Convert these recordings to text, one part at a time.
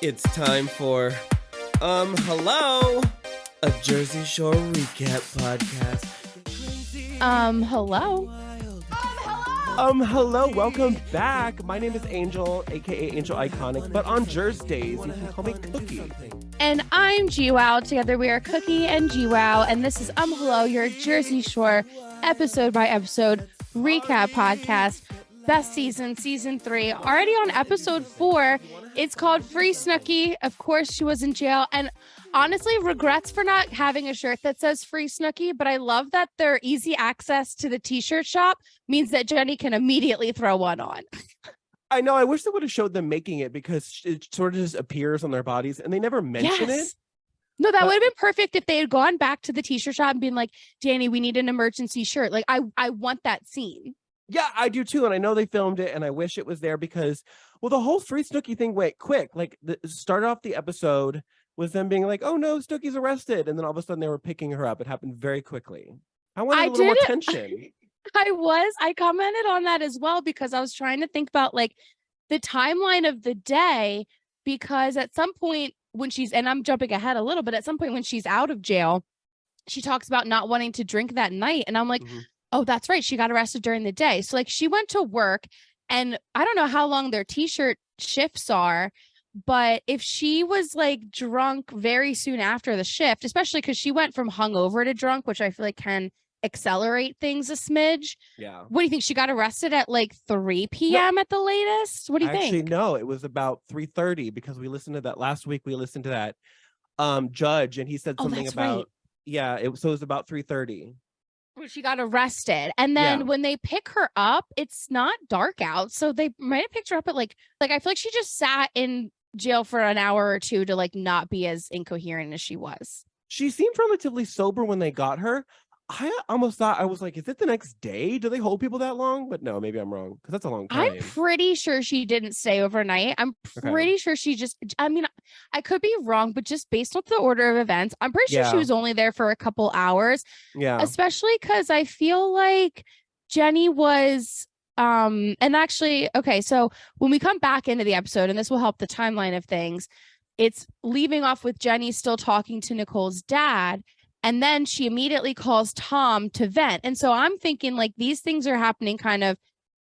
It's time for, hello, a Jersey Shore recap podcast. Hello. Hello, welcome back. My name is Angel, aka Angel Iconic, but on Jersey days, you can call me Cookie. And I'm GWOW. Together we are Cookie and GWOW, and this is Hello, your Jersey Shore episode by episode recap podcast. Best season 3, already on episode 4. It's called Free Snooki. Of course, she was in jail, and honestly, regrets for not having a shirt that says Free Snooki, but I love that their easy access to the t-shirt shop means that Jenny can immediately throw one on. I know, I wish they would have showed them making it because it sort of just appears on their bodies and they never mention it. No, that would have been perfect if they had gone back to the t-shirt shop and been like, Danny, we need an emergency shirt. Like, I want that scene. Yeah, I do too. And I know they filmed it and I wish it was there because, well, the whole Free Snooki thing went quick. Like, started off the episode with them being like, oh no, Snooki's arrested. And then all of a sudden they were picking her up. It happened very quickly. I wanted a little more tension. I commented on that as well because I was trying to think about like the timeline of the day, because at some point when she's, and I'm jumping ahead a little bit, at some point when she's out of jail, she talks about not wanting to drink that night. And I'm like, oh, that's right. She got arrested during the day. So like she went to work, and I don't know how long their t-shirt shifts are, but if she was like drunk very soon after the shift, especially because she went from hungover to drunk, which I feel like can accelerate things a smidge. Yeah. What do you think? She got arrested at like 3 p.m. at the latest? What do you think? Actually, no, it was about 3:30 because we listened to that last week. We listened to that judge, and he said something about right. Yeah, it was about 3:30. Where she got arrested. And then when they pick her up, it's not dark out. So they might have picked her up at like I feel like she just sat in jail for an hour or two to like not be as incoherent as she was. She seemed relatively sober when they got her. I almost thought, I was like, is it the next day? Do they hold people that long? But no, maybe I'm wrong because that's a long time. I'm pretty sure she didn't stay overnight. I'm pretty sure she just, I mean, I could be wrong, but just based on the order of events, I'm pretty sure she was only there for a couple hours. Yeah. Especially because I feel like Jenny was, and actually, okay, so when we come back into the episode, and this will help the timeline of things, it's leaving off with Jenny still talking to Nicole's dad. And then she immediately calls Tom to vent. And so I'm thinking like these things are happening kind of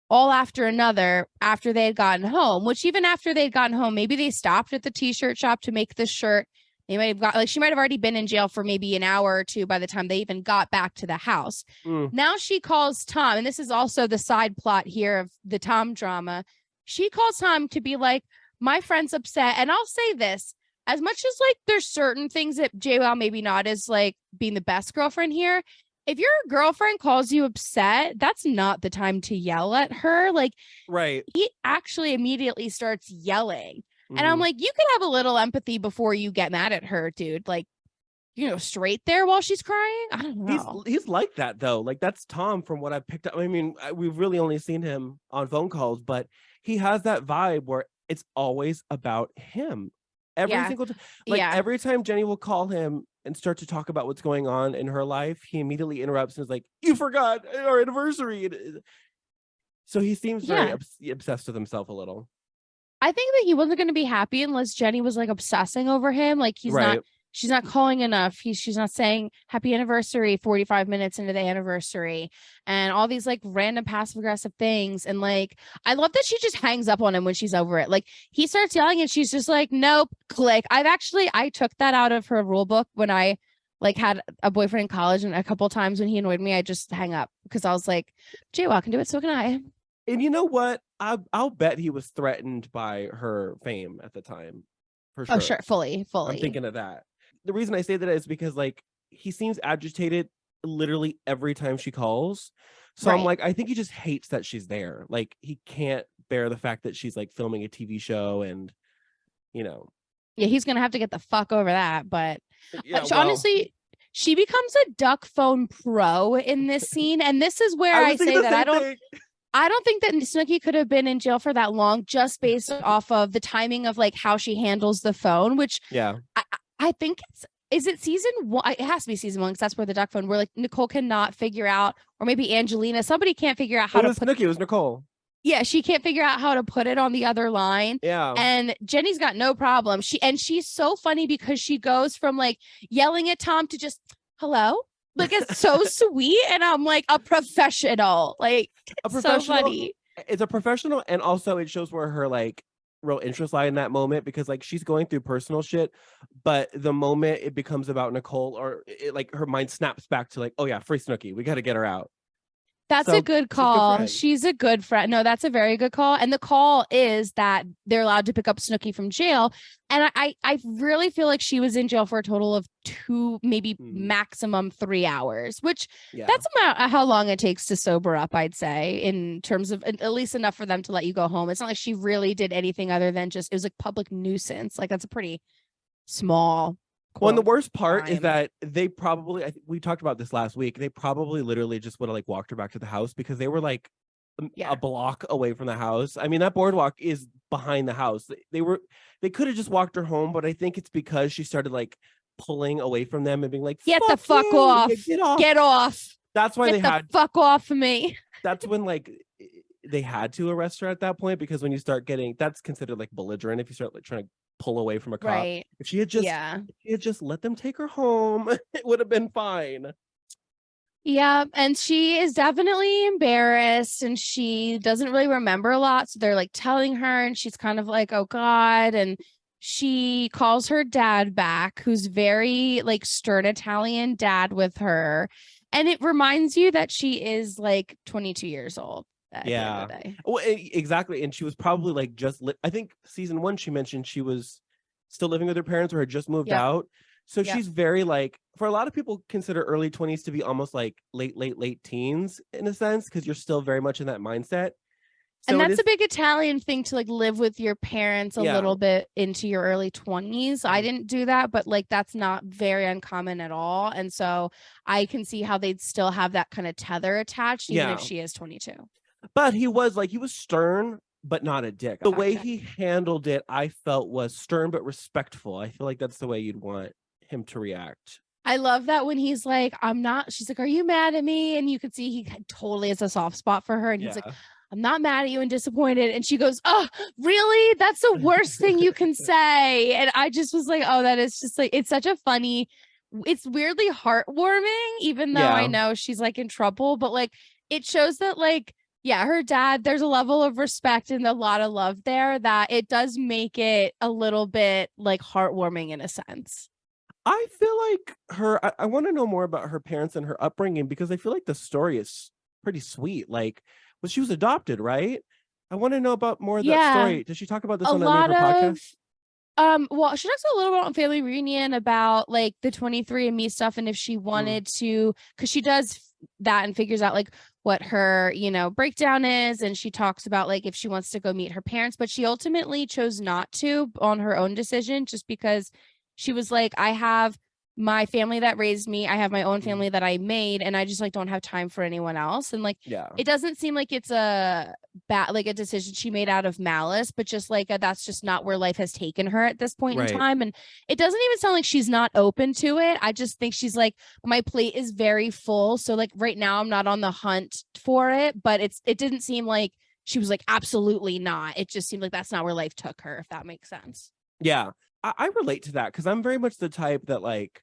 all after another after they had gotten home, which even after they'd gotten home, maybe they stopped at the t-shirt shop to make the shirt. They might have got like, she might have already been in jail for maybe an hour or two by the time they even got back to the house. Now she calls Tom, and this is also the side plot here of the Tom drama. She calls Tom to be like, my friend's upset. And I'll say this, as much as like there's certain things that JWoww maybe not as like being the best girlfriend here, if your girlfriend calls you upset, that's not the time to yell at her. Like, right. He actually immediately starts yelling. And I'm like, you can have a little empathy before you get mad at her, dude. Like, straight there while she's crying. I don't know. He's like that though. Like that's Tom from what I picked up. I mean, we've really only seen him on phone calls, but he has that vibe where it's always about him. Every single time, every time Jenny will call him and start to talk about what's going on in her life, he immediately interrupts and is like, you forgot our anniversary. So he seems very obsessed with himself a little. I think that he wasn't going to be happy unless Jenny was like obsessing over him. Like she's not calling enough. She's not saying happy anniversary 45 minutes into the anniversary and all these like random passive aggressive things. And like, I love that she just hangs up on him when she's over it. Like he starts yelling and she's just like, nope, click. I took that out of her rule book when I like had a boyfriend in college, and a couple of times when he annoyed me, I just hang up because I was like, JWoww can do it. So can I. And you know what? I'll bet he was threatened by her fame at the time. For sure. Oh, sure. Fully. I'm thinking of that. The reason I say that is because like he seems agitated literally every time she calls. So I'm like, I think he just hates that she's there. Like he can't bear the fact that she's like filming a TV show and, Yeah, he's going to have to get the fuck over that. But honestly, she becomes a duck phone pro in this scene. And this is where I say that I don't think that Snooki could have been in jail for that long just based off of the timing of like how she handles the phone, which I think is it season 1? It has to be season 1 because that's where the duck phone, where like Nicole cannot figure out, or maybe Angelina, somebody can't figure out how to put. Snooki, it was Nicole. Yeah, she can't figure out how to put it on the other line. Yeah. And Jenny's got no problem. She's so funny because she goes from like yelling at Tom to just hello. Like it's so sweet. And I'm like a professional. Like so funny. It's a professional, and also it shows where her like real interest lie in that moment, because like she's going through personal shit, but the moment it becomes about Nicole, or it, like her mind snaps back to like, oh yeah, free Snooki, we got to get her out. That's a good call. She's a good friend. No, that's a very good call. And the call is that they're allowed to pick up Snooki from jail. And I really feel like she was in jail for a total of 2, maybe maximum 3 hours, which that's about how long it takes to sober up, I'd say, in terms of at least enough for them to let you go home. It's not like she really did anything other than just, it was like public nuisance. Like that's a pretty small. Well, and the worst part is that they probably, we talked about this last week, they probably literally just would have like walked her back to the house, because they were like a block away from the house. I mean, that boardwalk is behind the house. They could have just walked her home, but I think it's because she started like pulling away from them and being like, get the fuck off. Get off. That's why get the fuck off of me. That's when like they had to arrest her at that point, because when you start getting, that's considered like belligerent if you start like trying to pull away from a cop. Right. If she had just let them take her home, it would have been fine. Yeah, and she is definitely embarrassed, and she doesn't really remember a lot, so they're like telling her, and she's kind of like, oh god. And she calls her dad back, who's very like stern Italian dad with her, and it reminds you that she is like 22 years old. Yeah, well, exactly. And she was probably like I think season 1 she mentioned she was still living with her parents or had just moved out, so she's very like, for a lot of people consider early 20s to be almost like late teens in a sense, because you're still very much in that mindset. So and that's a big Italian thing, to like live with your parents a little bit into your early 20s. I didn't do that, but like that's not very uncommon at all. And so I can see how they'd still have that kind of tether attached, even if she is 22. But he was stern, but not a dick. The way he handled it, I felt, was stern but respectful. I feel like that's the way you'd want him to react. I love that when he's like, I'm not, she's like, are you mad at me? And you could see he totally has a soft spot for her. And he's like, I'm not mad at you and disappointed. And she goes, oh, really? That's the worst thing you can say. And I just was like, oh, that is just like, it's such a funny, it's weirdly heartwarming, even though I know she's like in trouble, but like, it shows that like, her dad, there's a level of respect and a lot of love there that it does make it a little bit like heartwarming in a sense. I feel like I want to know more about her parents and her upbringing, because I feel like the story is pretty sweet. Like, well, she was adopted, right? I want to know about more of that story. Does she talk about this on any of her podcasts? Well, she talks a little bit on Family Reunion about like the 23andMe stuff, and if she wanted to, because she does that and figures out like what her, breakdown is. And she talks about like if she wants to go meet her parents, but she ultimately chose not to on her own decision, just because she was like, I have my family that raised me, I have my own family that I made, and I just like don't have time for anyone else. And like, it doesn't seem like it's a decision she made out of malice, but just like that's just not where life has taken her at this point in time. And it doesn't even sound like she's not open to it. I just think she's like, my plate is very full, so like right now I'm not on the hunt for it. But it didn't seem like she was like, absolutely not. It just seemed like that's not where life took her, if that makes sense. Yeah, I relate to that, because I'm very much the type that like,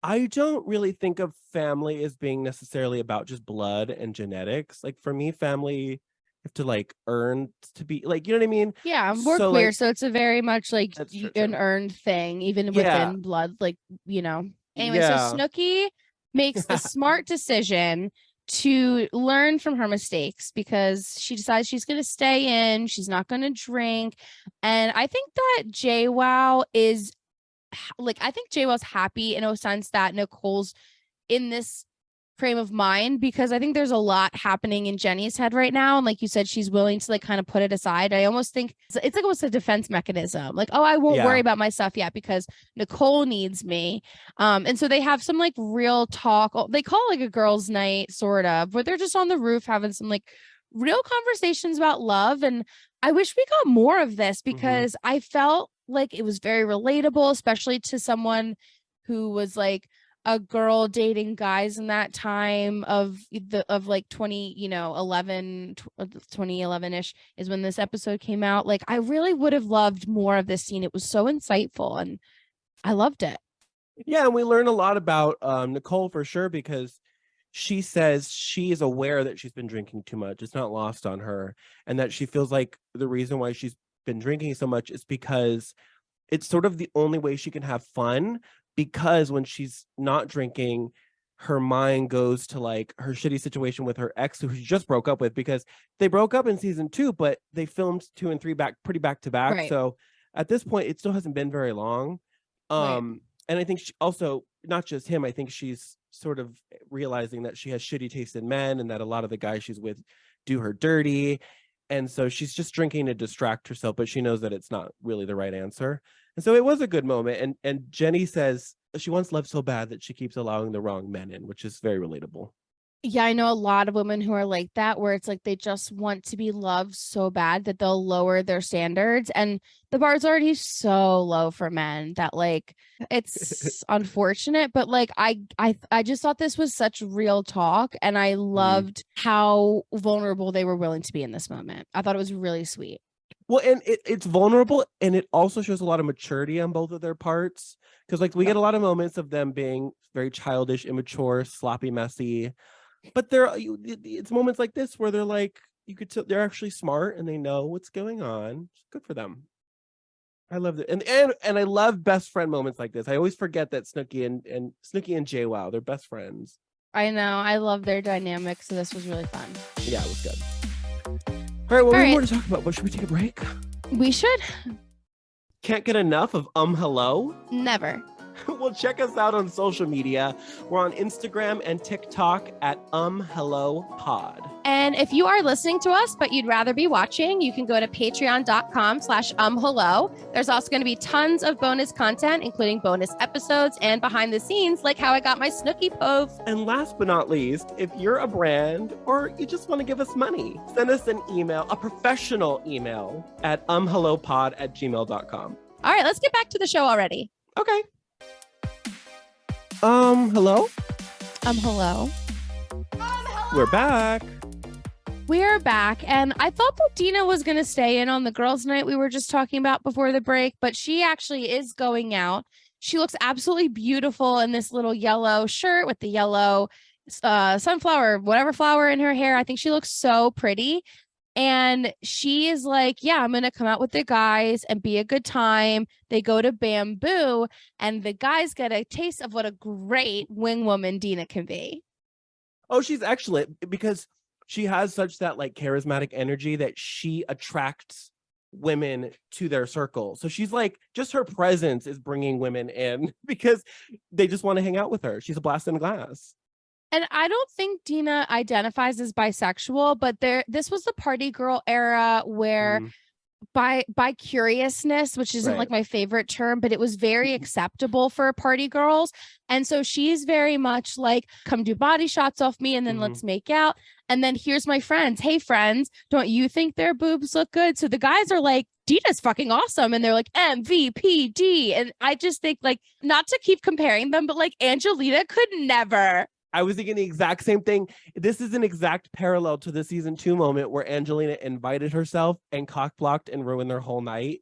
I don't really think of family as being necessarily about just blood and genetics. Like for me, family have to like earn to be like, you know what I mean? Yeah, we're queer, so it's a very much like an earned thing, even within blood, like, Anyway, so Snooki makes the smart decision to learn from her mistakes, because she decides she's going to stay in, she's not going to drink. And I think that JWoww is like, I think JWoww's happy in a sense that Nicole's in this frame of mind, because I think there's a lot happening in Jenny's head right now. And like you said, she's willing to like kind of put it aside. I almost think it's like almost a defense mechanism. Like, oh, I won't worry about my stuff yet because Nicole needs me. And so they have some like real talk. They call it like a girls' night sort of, where they're just on the roof having some like real conversations about love. And I wish we got more of this, because I felt like it was very relatable, especially to someone who was like a girl dating guys in that time of like 2011ish is when this episode came out. Like, I really would have loved more of this scene. It was so insightful and I loved it. Yeah, and we learn a lot about Nicole for sure, because she says she is aware that she's been drinking too much. It's not lost on her, and that she feels like the reason why she's been drinking so much is because it's sort of the only way she can have fun, because when she's not drinking, her mind goes to like her shitty situation with her ex, who she just broke up with, because they broke up in season 2, but they filmed 2 and 3 back to back. Right. So at this point, it still hasn't been very long. Right. And I think she also, not just him, I think she's sort of realizing that she has shitty taste in men and that a lot of the guys she's with do her dirty. And so she's just drinking to distract herself, but she knows that it's not really the right answer. And so it was a good moment. And Jenny says she wants love so bad that she keeps allowing the wrong men in, which is very relatable. Yeah, I know a lot of women who are like that, where it's like they just want to be loved so bad that they'll lower their standards. And the bar's already so low for men that like it's unfortunate. But like I just thought this was such real talk, and I loved how vulnerable they were willing to be in this moment. I thought it was really sweet. Well, and it's vulnerable, and it also shows a lot of maturity on both of their parts, because like we get a lot of moments of them being very childish, immature, sloppy, messy. But it's moments like this where they're like, you could tell they're actually smart and they know what's going on. It's good for them. I love it. And I love best friend moments like this. I always forget that Snooki and JWoww, they're best friends. I know. I love their dynamic. So this was really fun. Yeah, it was good. All right, well, we have more to talk about. But should we take a break? We should. Can't get enough of hello? Never. Well, check us out on social media. We're on Instagram and TikTok at hello pod. And if you are listening to us, but you'd rather be watching, you can go to patreon.com/hello. There's also going to be tons of bonus content, including bonus episodes and behind the scenes, like how I got my Snooki pove. And last but not least, if you're a brand or you just want to give us money, send us an email, a professional email at hellopod@gmail.com. All right, let's get back to the show already. Okay. Hello? Hello. We're back. We are back, and I thought that Dina was going to stay in on the girls' night we were just talking about before the break, but she actually is going out. She looks absolutely beautiful in this little yellow shirt with the yellow sunflower, whatever flower in her hair. I think she looks so pretty. And she is like, yeah, I'm going to come out with the guys and be a good time. They go to Bamboo, and the guys get a taste of what a great wing woman Dina can be. Oh, she's excellent, because she has such that like charismatic energy that she attracts women to their circle. So she's like, just her presence is bringing women in because they just want to hang out with her. She's a blast in a glass. And I don't think Dina identifies as bisexual, but this was the party girl era where by curiousness, which isn't like my favorite term, but it was very acceptable for party girls. And so she's very much like, come do body shots off me and then let's make out. And then here's my friends. Hey, friends, don't you think their boobs look good? So the guys are like, Dina's fucking awesome. And they're like, MVPD. And I just think, like, not to keep comparing them, but like Angelina could never. I was thinking the exact same thing. This is an exact parallel to the season 2 moment where Angelina invited herself and cock-blocked and ruined their whole night.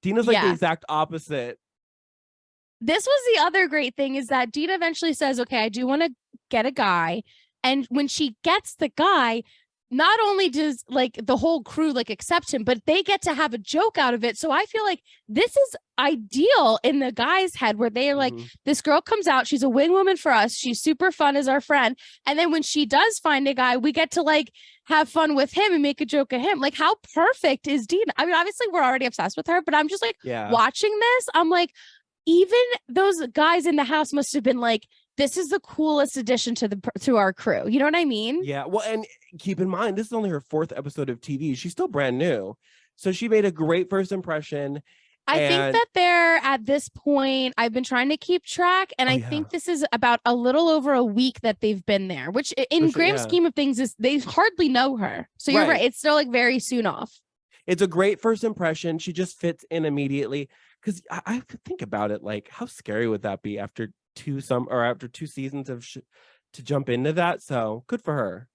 Dina's like the exact opposite. This was the other great thing, is that Dina eventually says, okay, I do want to get a guy. And when she gets the guy, not only does like the whole crew like accept him, but they get to have a joke out of it. So I feel like this is ideal in the guy's head, where they're like, this girl comes out, she's a wing woman for us, she's super fun as our friend, and then when she does find a guy, we get to like have fun with him and make a joke of him. Like, how perfect is Dina? I mean, obviously we're already obsessed with her, but I'm just like watching this, I'm like, even those guys in the house must have been like, this is the coolest addition to our crew. You know what I mean? Yeah. Well, and keep in mind, this is only her 4th episode of TV. She's still brand new. So she made a great first impression. I think that they're at this point, I've been trying to keep track, and I think this is about a little over a week that they've been there, which in grand scheme of things is they hardly know her. So you're right. It's still like very soon off. It's a great first impression. She just fits in immediately. Because I think about it, like, how scary would that be after two seasons of to jump into that. So good for her.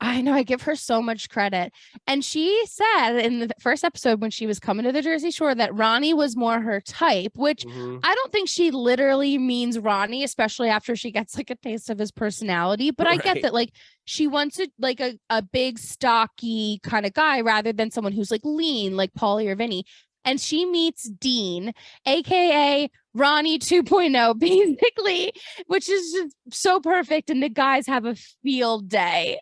I know, I give her so much credit. And she said in the first episode when she was coming to the Jersey Shore that Ronnie was more her type, which I don't think she literally means Ronnie, especially after she gets like a taste of his personality. But I get that, like, she wants a big, stocky kind of guy rather than someone who's like lean, like Paulie or Vinny. And she meets Dean, aka Ronnie 2.0, basically, which is just so perfect. And the guys have a field day.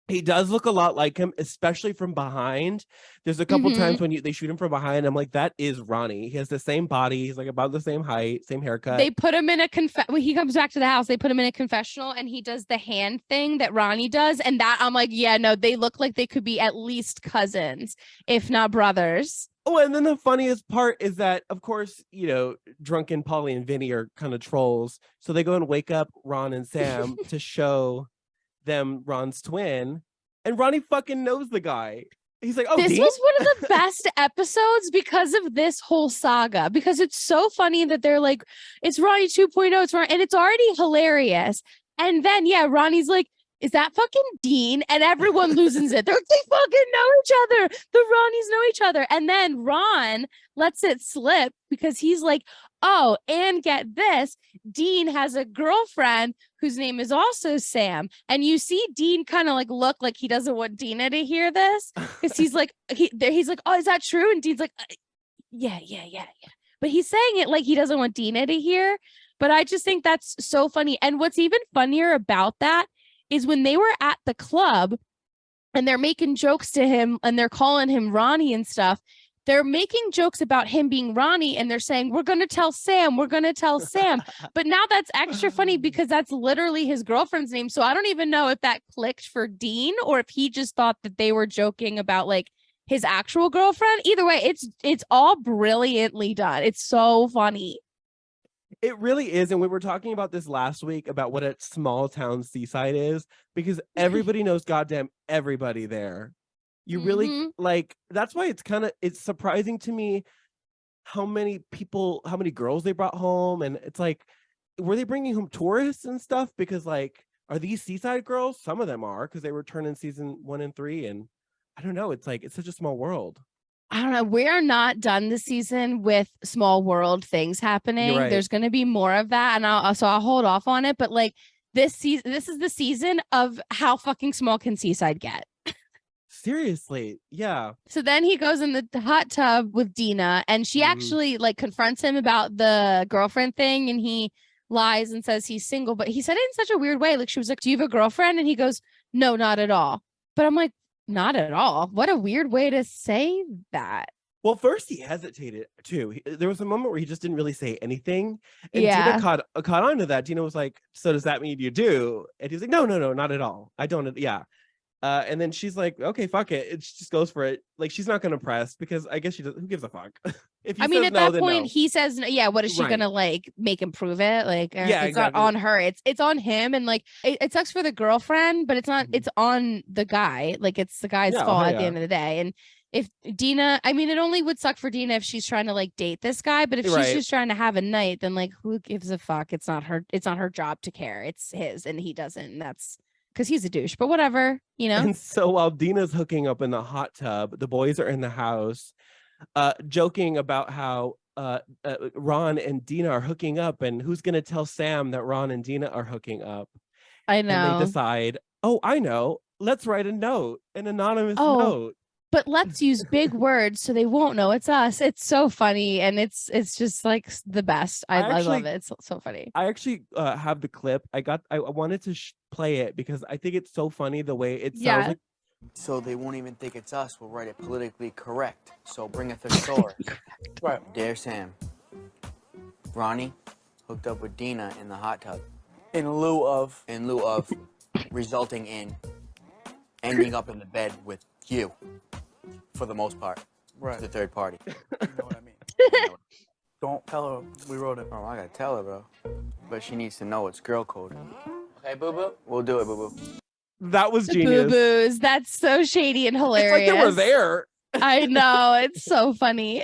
He does look a lot like him, especially from behind. There's a couple times when they shoot him from behind. I'm like, that is Ronnie. He has the same body. He's like about the same height, same haircut. They put him in when he comes back to the house, they put him in a confessional and he does the hand thing that Ronnie does. And that I'm like, yeah, no, they look like they could be at least cousins, if not brothers. Oh, and then the funniest part is that, of course, you know, drunken Paulie and Vinny are kind of trolls. So they go and wake up Ron and Sam to show them Ron's twin, and Ronnie fucking knows the guy. He's like, oh, this Dean? was one of the best episodes because of this whole saga, because it's so funny that they're like, it's Ronnie 2.0, it's Ronnie, and it's already hilarious. And then, yeah, Ronnie's like, is that fucking Dean? And everyone loses it. They're like, they fucking know each other. The Ronnies know each other. And then Ron lets it slip because he's like, oh, and get this, Dean has a girlfriend whose name is also Sam. And you see Dean kind of like look like he doesn't want Dina to hear this because he's like, he's like, oh, is that true? And Dean's like, yeah. But he's saying it like he doesn't want Dina to hear. But I just think that's so funny. And what's even funnier about that is when they were at the club and they're making jokes to him and they're calling him Ronnie and stuff. They're making jokes about him being Ronnie and they're saying, we're going to tell Sam. We're going to tell Sam. But now that's extra funny because that's literally his girlfriend's name. So I don't even know if that clicked for Dean or if he just thought that they were joking about like his actual girlfriend. Either way, it's all brilliantly done. It's so funny. It really is. And we were talking about this last week about what a small town Seaside is, because everybody knows goddamn everybody there. You really like, that's why it's surprising to me how many girls they brought home. And it's like, were they bringing home tourists and stuff? Because like, are these Seaside girls? Some of them are, because they returned in season 1 and 3. And I don't know. It's like, it's such a small world. I don't know. We are not done this season with small world things happening. Right. There's going to be more of that. And I'll hold off on it. But like this is the season of how fucking small can Seaside get? Seriously. Yeah. So then he goes in the hot tub with Dina and she actually like confronts him about the girlfriend thing. And he lies and says he's single, but he said it in such a weird way. Like she was like, do you have a girlfriend? And he goes, no, not at all. But I'm like, not at all. What a weird way to say that. Well, first he hesitated too. There was a moment where he just didn't really say anything. And Yeah. Dina caught on to that. Dina was like, so does that mean you do? And he's like, no, not at all. I don't. Yeah. And then she's like, okay, fuck it. It just goes for it. Like, she's not going to press because I guess she does. Who gives a fuck? If he I mean, says at no, that point, no. he says, yeah, what is she Right. going to like make him prove it? Like, Yeah, it's not on her. It's on him. And like, it sucks for the girlfriend, but it's not, it's on the guy. Like, it's the guy's fault at the end of the day. And if Dina, I mean, it only would suck for Dina if she's trying to like date this guy, but if she's just trying to have a night, then like, who gives a fuck? It's not her job to care. It's his, and he doesn't. And that's because he's a douche, but whatever, you know? And so while Dina's hooking up in the hot tub, the boys are in the house, joking about how Ron and Dina are hooking up and who's going to tell Sam that Ron and Dina are hooking up. I know. And they decide, oh, I know. Let's write an anonymous note. But let's use big words so they won't know it's us. It's so funny. And it's just like the best. I love it. It's so funny. I actually have the clip. I wanted to play it because I think it's so funny the way it sounds like. So they won't even think it's us. We'll write it politically correct. So bring a thesaurus. Right. Dear Sam, Ronnie hooked up with Dina in the hot tub. In lieu of resulting in ending up in the bed with you. For the most part. Right. The third party. You know what I mean? Don't tell her we wrote it. Oh, I gotta tell her, bro. But she needs to know it's girl code. Okay, boo-boo? We'll do it, boo-boo. That was genius. Boo-boos. That's so shady and hilarious. It's like they were there. I know. It's so funny.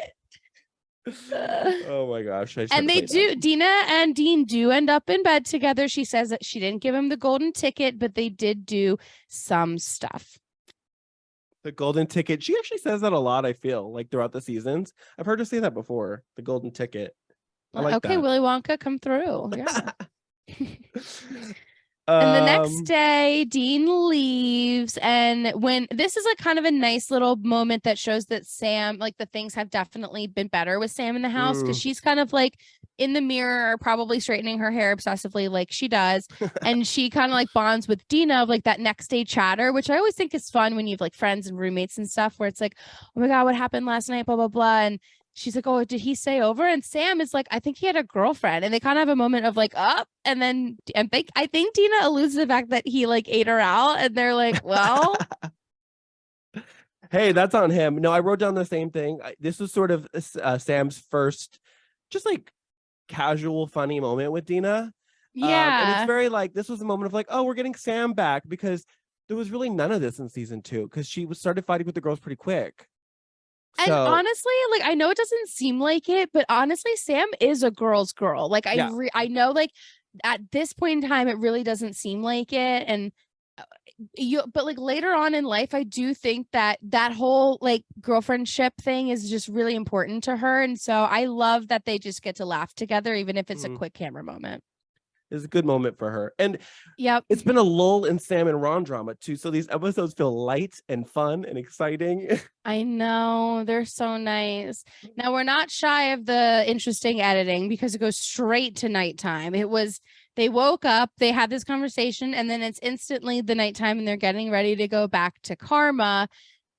Oh my gosh. And they do, Dina and Dean do end up in bed together. She says that she didn't give him the golden ticket, but they did do some stuff. The golden ticket. She actually says that a lot, I feel, like throughout the seasons. I've heard her say that before. The golden ticket. I like okay, that. Willy Wonka, come through. Yeah. And the next day, Dean leaves. And when this is like kind of a nice little moment that shows that Sam, like the things have definitely been better with Sam in the house, because she's kind of like in the mirror, probably straightening her hair obsessively like she does. And she kind of like bonds with Dina of like that next day chatter, which I always think is fun when you have like friends and roommates and stuff, where it's like, oh my God, what happened last night? Blah, blah, blah. And she's like, oh, did he stay over? And Sam is like, I think he had a girlfriend. And they kind of have a moment of like, up. And then I think Dina alludes to the fact that he like ate her out. And they're like, well. Hey, that's on him. No, I wrote down the same thing. This was sort of Sam's first just like casual, funny moment with Dina. Yeah. And it's very like, this was a moment of like, oh, we're getting Sam back, because there was really none of this in season 2, because she started fighting with the girls pretty quick. And honestly, like, I know it doesn't seem like it, but honestly, Sam is a girl's girl. Like, I know, like, at this point in time, it really doesn't seem like it. And but like later on in life, I do think that whole like girlfriendship thing is just really important to her. And so I love that they just get to laugh together, even if it's a quick camera moment. It's a good moment for her. And it's been a lull in Sam and Ron drama too. So these episodes feel light and fun and exciting. I know, they're so nice. Now we're not shy of the interesting editing, because it goes straight to nighttime. They woke up, they had this conversation, and then it's instantly the nighttime and they're getting ready to go back to Karma.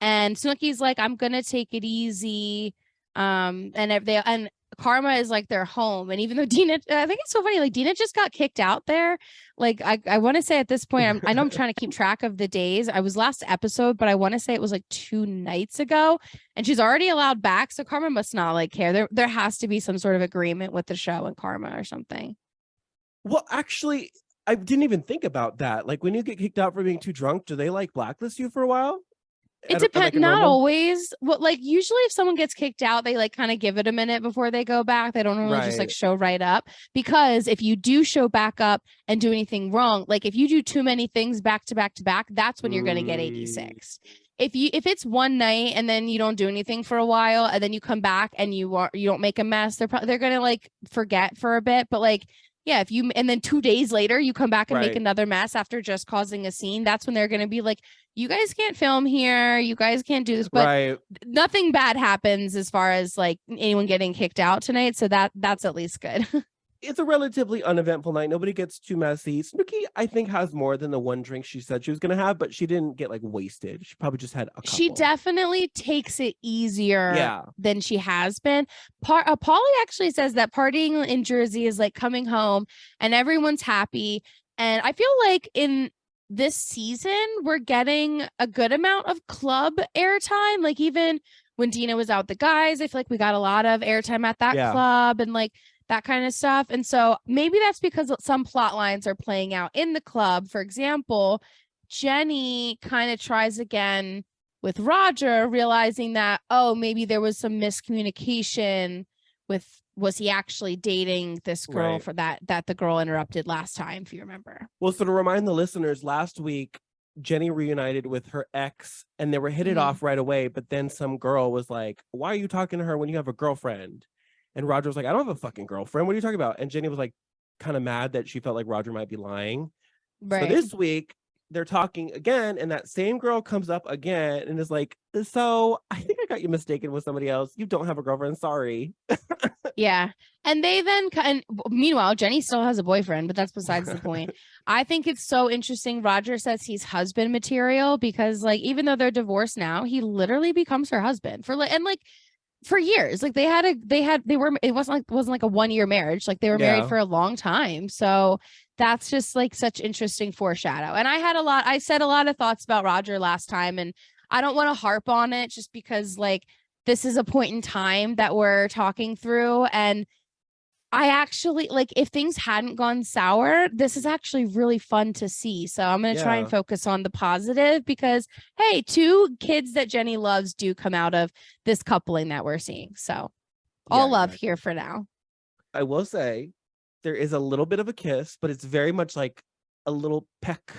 And Snooki's like, I'm gonna take it easy. And Karma is like their home. And even though Dina, I think it's so funny, like Dina just got kicked out there. Like I want to say at this point, I know I'm trying to keep track of the days. I was last episode, but I want to say it was like 2 nights ago, and she's already allowed back. So Karma must not like care. There has to be some sort of agreement with the show and Karma or something. Well, actually, I didn't even think about that. Like when you get kicked out for being too drunk, do they like blacklist you for a while? It depends. Not always. Well, like usually if someone gets kicked out, they like kind of give it a minute before they go back. They don't really just like show right up, because if you do show back up and do anything wrong, like if you do too many things back to back to back, that's when you're going to get 86. If it's one night and then you don't do anything for a while and then you come back and you don't make a mess, they're going to like forget for a bit. But like, yeah, and then 2 days later you come back and make another mess after just causing a scene, that's when they're going to be like, you guys can't film here, you guys can't do this. But nothing bad happens as far as like anyone getting kicked out tonight, so that's at least good. It's a relatively uneventful night. Nobody gets too messy. Snooki, I think, has more than the one drink she said she was going to have, but she didn't get like wasted. She probably just had a couple. She definitely takes it easier than she has been. Polly actually says that partying in Jersey is like coming home and everyone's happy. And I feel like in this season, we're getting a good amount of club airtime. Like even when Dina was out with the guys, I feel like we got a lot of airtime at that club and like that kind of stuff. And so maybe that's because some plot lines are playing out in the club. For example, Jenny kind of tries again with Roger, realizing that, oh, maybe there was some miscommunication was he actually dating this girl for that the girl interrupted last time, if you remember. Well, so to remind the listeners, last week, Jenny reunited with her ex and they were hit it off right away. But then some girl was like, why are you talking to her when you have a girlfriend? And Roger was like, I don't have a fucking girlfriend. What are you talking about? And Jenny was like, kind of mad that she felt like Roger might be lying. So this week, they're talking again, and that same girl comes up again and is like, so I think I got you mistaken with somebody else. You don't have a girlfriend. Sorry. Yeah. And they then, and meanwhile, Jenny still has a boyfriend, but that's besides the point. I think it's so interesting. Roger says he's husband material because like, even though they're divorced now, he literally becomes her husband for years. Like it wasn't like a 1-year marriage. Like they were married for a long time. So that's just like such interesting foreshadow. And I said a lot of thoughts about Roger last time, and I don't want to harp on it just because like this is a point in time that we're talking through. And I actually like, if things hadn't gone sour, this is actually really fun to see. So I'm going to try and focus on the positive because, hey, 2 kids that Jenny loves do come out of this coupling that we're seeing. So All love here for now. I will say there is a little bit of a kiss, but it's very much like a little peck,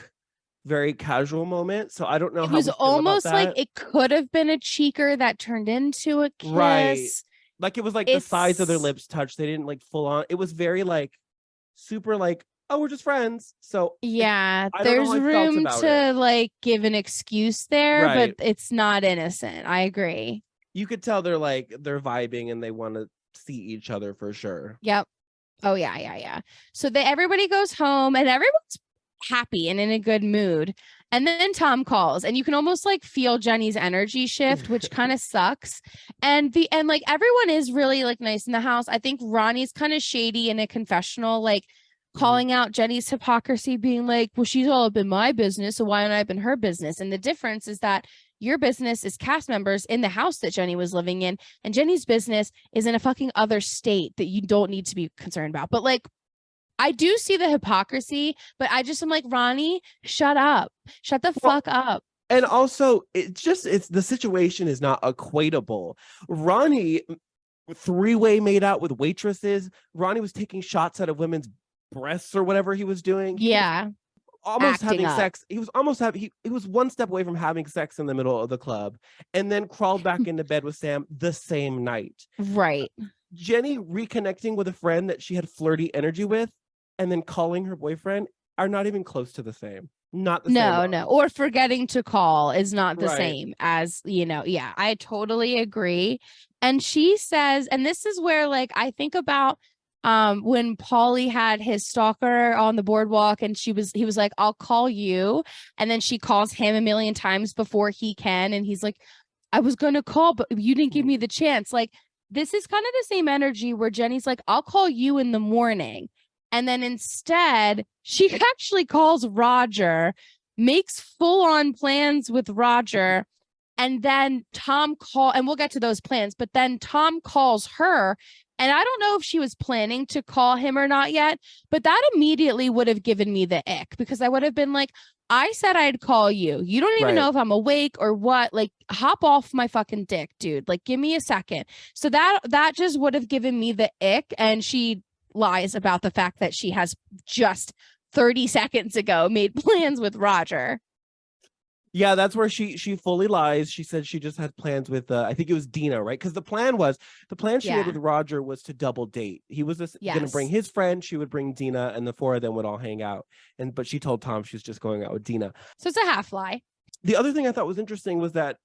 very casual moment. So I don't know It how was we feel almost about that. like it could have been a cheeker that turned into a kiss. Right. Like it was like the size of their lips touched. They didn't like full on. It was very like super like, oh, we're just friends. So yeah, I don't know there's how I felt room about to it. like give an excuse there, Right. but it's not innocent. I agree. You could tell they're vibing and they want to see each other for sure. Yep. Oh yeah. So everybody goes home and everyone's happy and in a good mood. And then Tom calls and you can almost like feel Jenny's energy shift, which kind of sucks. And like everyone is really like nice in the house. I think Ronnie's kind of shady in a confessional, like calling out Jenny's hypocrisy, being like, well, she's all up in my business, so why aren't I up in her business? And the difference is that your business is cast members in the house that Jenny was living in, and Jenny's business is in a fucking other state that you don't need to be concerned about. But like, I do see the hypocrisy, but I just am like, Ronnie, shut up. Shut the fuck up. And also, it's the situation is not equatable. Ronnie three-way made out with waitresses. Ronnie was taking shots out of women's breasts or whatever he was doing. Yeah. Almost having sex. He was almost he was one step away from having sex in the middle of the club and then crawled back into bed with Sam the same night. Right. Jenny reconnecting with a friend that she had flirty energy with and then calling her boyfriend are not even close to the same. Not the same. No. Or forgetting to call is not the same as, yeah, I totally agree. And she says, and this is where like I think about when Paulie had his stalker on the boardwalk and he was like, I'll call you. And then she calls him a million times before he can. And he's like, I was going to call, but you didn't give me the chance. Like, this is kind of the same energy where Jenny's like, I'll call you in the morning. And then instead, she actually calls Roger, makes full on plans with Roger. And then and we'll get to those plans, but then Tom calls her. And I don't know if she was planning to call him or not yet, but that immediately would have given me the ick because I would have been like, I said I'd call you. You don't even know if I'm awake or what. Like, hop off my fucking dick, dude. Like, give me a second. So that just would have given me the ick. And she lies about the fact that she has just 30 seconds ago made plans with Roger. Yeah, that's where she fully lies. She said she just had plans with I think it was Dina, right? Because the plan she had with Roger was to double date. He was going to bring his friend, she would bring Dina, and the four of them would all hang out. But she told Tom she's just going out with Dina. So it's a half lie. The other thing I thought was interesting was that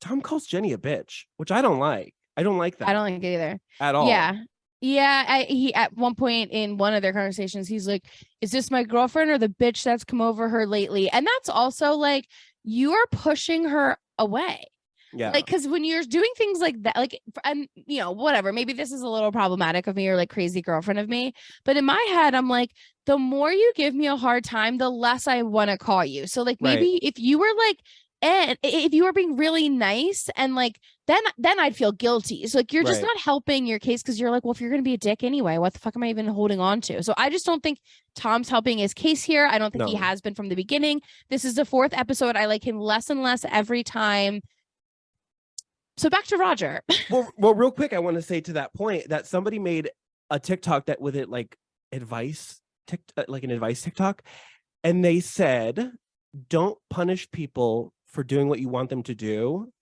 Tom calls Jenny a bitch, which I don't like. I don't like that. I don't like it either. At all. Yeah. He at one point in one of their conversations, he's like, is this my girlfriend or the bitch that's come over her lately? And that's also like, you are pushing her away. Yeah. Like, because when you're doing things like that, like, and whatever, maybe this is a little problematic of me or like crazy girlfriend of me, but in my head, I'm like, the more you give me a hard time, the less I want to call you. So like, maybe if you were like, and if you were being really nice and like, then I'd feel guilty. So like, you're just not helping your case because you're like, well, if you're going to be a dick anyway, what the fuck am I even holding on to? So I just don't think Tom's helping his case here. I don't think he has been from the beginning. This is the 4th episode. I like him less and less every time. So back to Roger. well, real quick, I want to say to that point that somebody made a TikTok that with it like advice, like an advice TikTok. And they said, don't punish people for doing what you want them to do.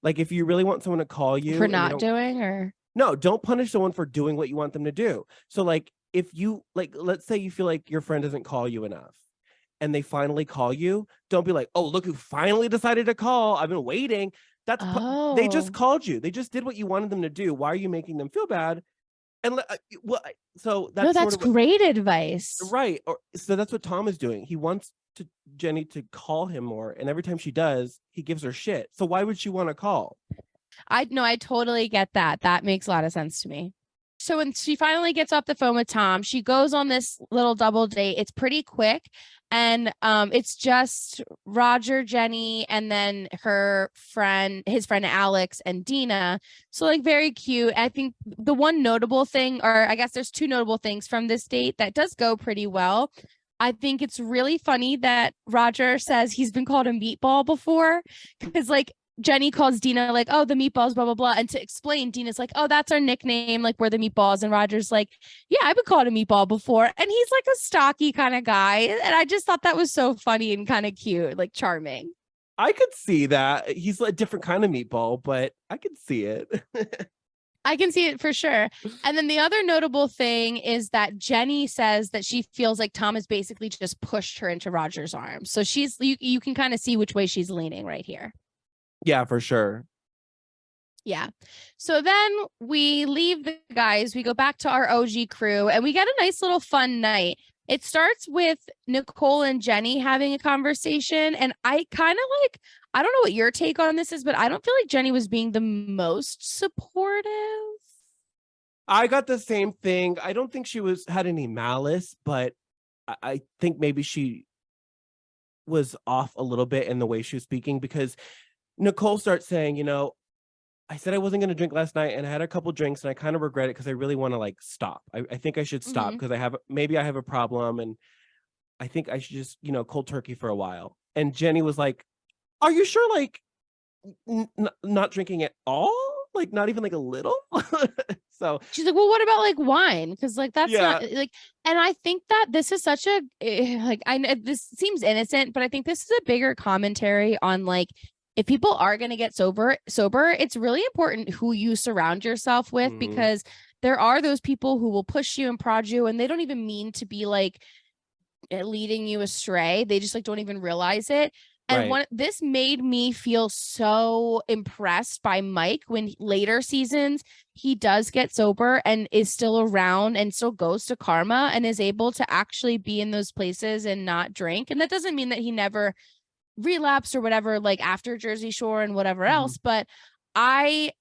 Like if you really want someone to call you for not doing or no, don't punish someone for doing what you want them to do. So like if you like, let's say you feel like your friend doesn't call you enough and they finally call you, don't be like, oh, look who finally decided to call. I've been waiting. They just called you. They just did what you wanted them to do. Why are you making them feel bad? And so that's great advice. Right. So that's what Tom is doing. He wants Jenny to call him more, and every time she does, he gives her shit. So why would she want to call? I totally get that. That makes a lot of sense to me. So when she finally gets off the phone with Tom, she goes on this little double date. It's pretty quick. And it's just Roger, Jenny, and then his friend Alex and Dina. So like very cute. I think the one notable thing, or I guess there's 2 notable things from this date that does go pretty well. I think it's really funny that Roger says he's been called a meatball before because like Jenny calls Dina like, oh, the meatballs, blah, blah, blah. And to explain, Dina's like, oh, that's our nickname. Like, we're the meatballs. And Roger's like, yeah, I've been called a meatball before. And he's like a stocky kind of guy. And I just thought that was so funny and kind of cute, like charming. I could see that. He's a different kind of meatball, but I could see it. I can see it for sure. And then the other notable thing is that Jenny says that she feels like Tom has basically just pushed her into Roger's arms. So you can kind of see which way she's leaning right here. Yeah, for sure. Yeah. So then we leave the guys, we go back to our OG crew, and we get a nice little fun night. It starts with Nicole and Jenny having a conversation. And I kind of like, I don't know what your take on this is, but I don't feel like Jenny was being the most supportive. I got the same thing. I don't think she had any malice, but I think maybe she was off a little bit in the way she was speaking, because Nicole starts saying, I said I wasn't going to drink last night, and I had a couple drinks, and I kind of regret it because I really want to stop. I think I should stop because maybe I have a problem, and I think I should just, cold turkey for a while. And Jenny was like, are you sure, not drinking at all? Like, not even a little? So she's like, well, what about wine? Because that's not and I think that this is such a I know this seems innocent, but I think this is a bigger commentary on if people are going to get sober, it's really important who you surround yourself with, because there are those people who will push you and prod you, and they don't even mean to be leading you astray. They just don't even realize it. And this made me feel so impressed by Mike when later seasons he does get sober and is still around and still goes to Karma and is able to actually be in those places and not drink. And that doesn't mean that he never relapsed or whatever, after Jersey Shore and whatever else. But I